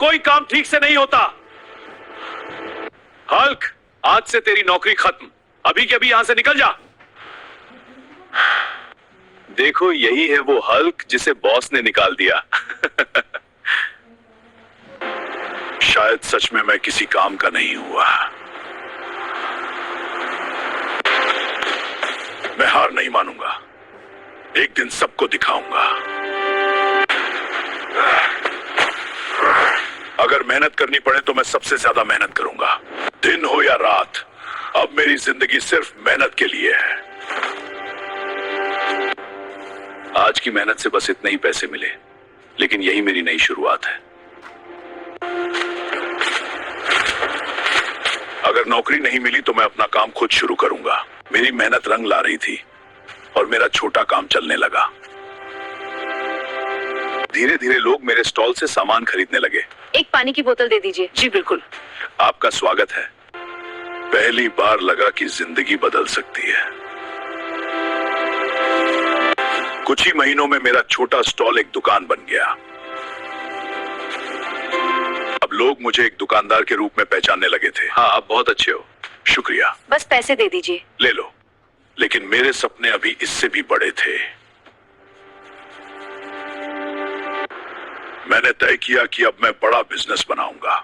कोई काम ठीक से नहीं होता। हल्क, आज से तेरी नौकरी खत्म। अभी के अभी यहां से निकल जा। देखो, यही है वो हल्क जिसे बॉस ने निकाल दिया। शायद सच में मैं किसी काम का नहीं हुआ। मैं हार नहीं मानूंगा। एक दिन सबको दिखाऊंगा। अगर मेहनत करनी पड़े तो मैं सबसे ज्यादा मेहनत करूंगा, दिन हो या रात। अब मेरी जिंदगी सिर्फ मेहनत के लिए है। आज की मेहनत से बस इतने ही पैसे मिले, लेकिन यही मेरी नई शुरुआत है। अगर नौकरी नहीं मिली तो मैं अपना काम खुद शुरू करूंगा। मेरी मेहनत रंग ला रही थी और मेरा छोटा काम चलने लगा। धीरे धीरे लोग मेरे स्टॉल से सामान खरीदने लगे। एक पानी की बोतल दे दीजिए। जी बिल्कुल। आपका स्वागत है। पहली बार लगा कि जिंदगी बदल सकती है। कुछ ही महीनों में मेरा छोटा स्टॉल एक दुकान बन गया। अब लोग मुझे एक दुकानदार के रूप में पहचानने लगे थे। हाँ, आप बहुत अच्छे हो। शुक्रिया। बस पैसे दे दीजिए। ले लो। लेकिन मेरे सपने अभी इससे भी बड़े थे। मैंने तय किया कि अब मैं बड़ा बिजनेस बनाऊंगा।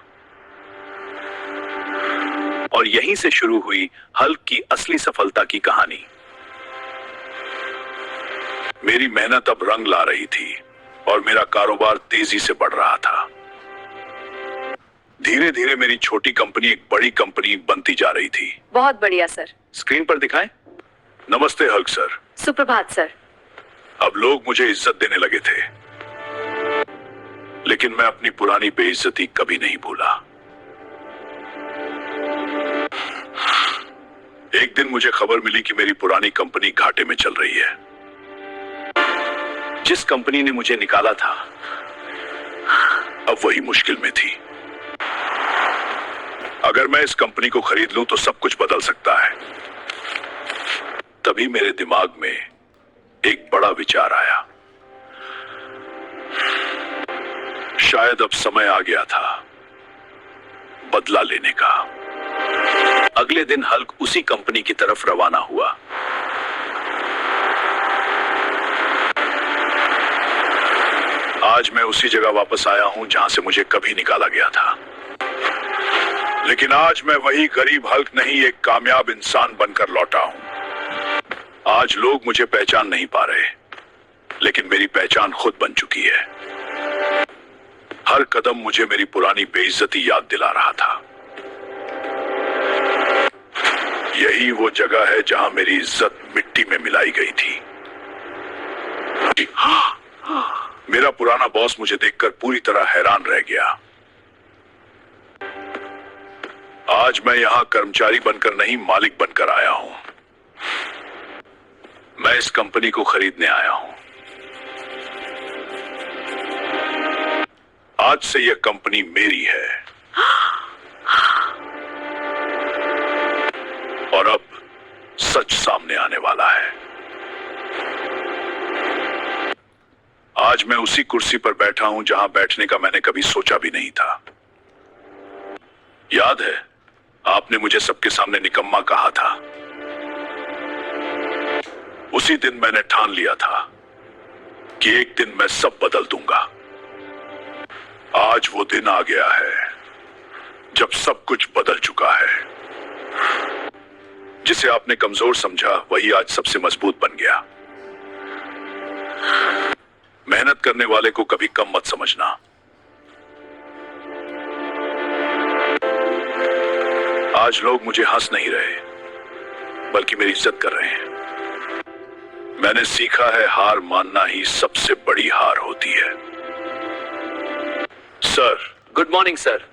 और यहीं से शुरू हुई हल्क की असली सफलता की कहानी। मेरी मेहनत अब रंग ला रही थी और मेरा कारोबार तेजी से बढ़ रहा था। धीरे धीरे मेरी छोटी कंपनी एक बड़ी कंपनी बनती जा रही थी। बहुत बढ़िया सर। स्क्रीन पर दिखाएं। नमस्ते हल्क सर। सुप्रभात सर। अब लोग मुझे इज्जत देने लगे थे, लेकिन मैं अपनी पुरानी बेइज्जती कभी नहीं भूला। एक दिन मुझे खबर मिली कि मेरी पुरानी कंपनी घाटे में चल रही है। जिस कंपनी ने मुझे निकाला था, अब वही मुश्किल में थी। अगर मैं इस कंपनी को खरीद लूं तो सब कुछ बदल सकता है। तभी मेरे दिमाग में एक बड़ा विचार आया। शायद अब समय आ गया था बदला लेने का। अगले दिन हल्क उसी कंपनी की तरफ रवाना हुआ। आज मैं उसी जगह वापस आया हूं जहां से मुझे कभी निकाला गया था। लेकिन आज मैं वही गरीब हल्क नहीं, एक कामयाब इंसान बनकर लौटा हूं। आज लोग मुझे पहचान नहीं पा रहे, लेकिन मेरी पहचान खुद बन चुकी है। हर कदम मुझे मेरी पुरानी बेइज्जती याद दिला रहा था। यही वो जगह है जहां मेरी इज्जत मिट्टी में मिलाई गई थी। मेरा पुराना बॉस मुझे देखकर पूरी तरह हैरान रह गया। आज मैं यहां कर्मचारी बनकर नहीं, मालिक बनकर आया हूं। मैं इस कंपनी को खरीदने आया हूं। आज से यह कंपनी मेरी है। और अब सच सामने आने वाला है। आज मैं उसी कुर्सी पर बैठा हूं जहां बैठने का मैंने कभी सोचा भी नहीं था। याद है, आपने मुझे सबके सामने निकम्मा कहा था। उसी दिन मैंने ठान लिया था कि एक दिन मैं सब बदल दूंगा। आज वो दिन आ गया है जब सब कुछ बदल चुका है। जिसे आपने कमजोर समझा, वही आज सबसे मजबूत बन गया। मेहनत करने वाले को कभी कम मत समझना। आज लोग मुझे हंस नहीं रहे, बल्कि मेरी इज्जत कर रहे हैं। मैंने सीखा है, हार मानना ही सबसे बड़ी हार होती है। सर। Good morning sir.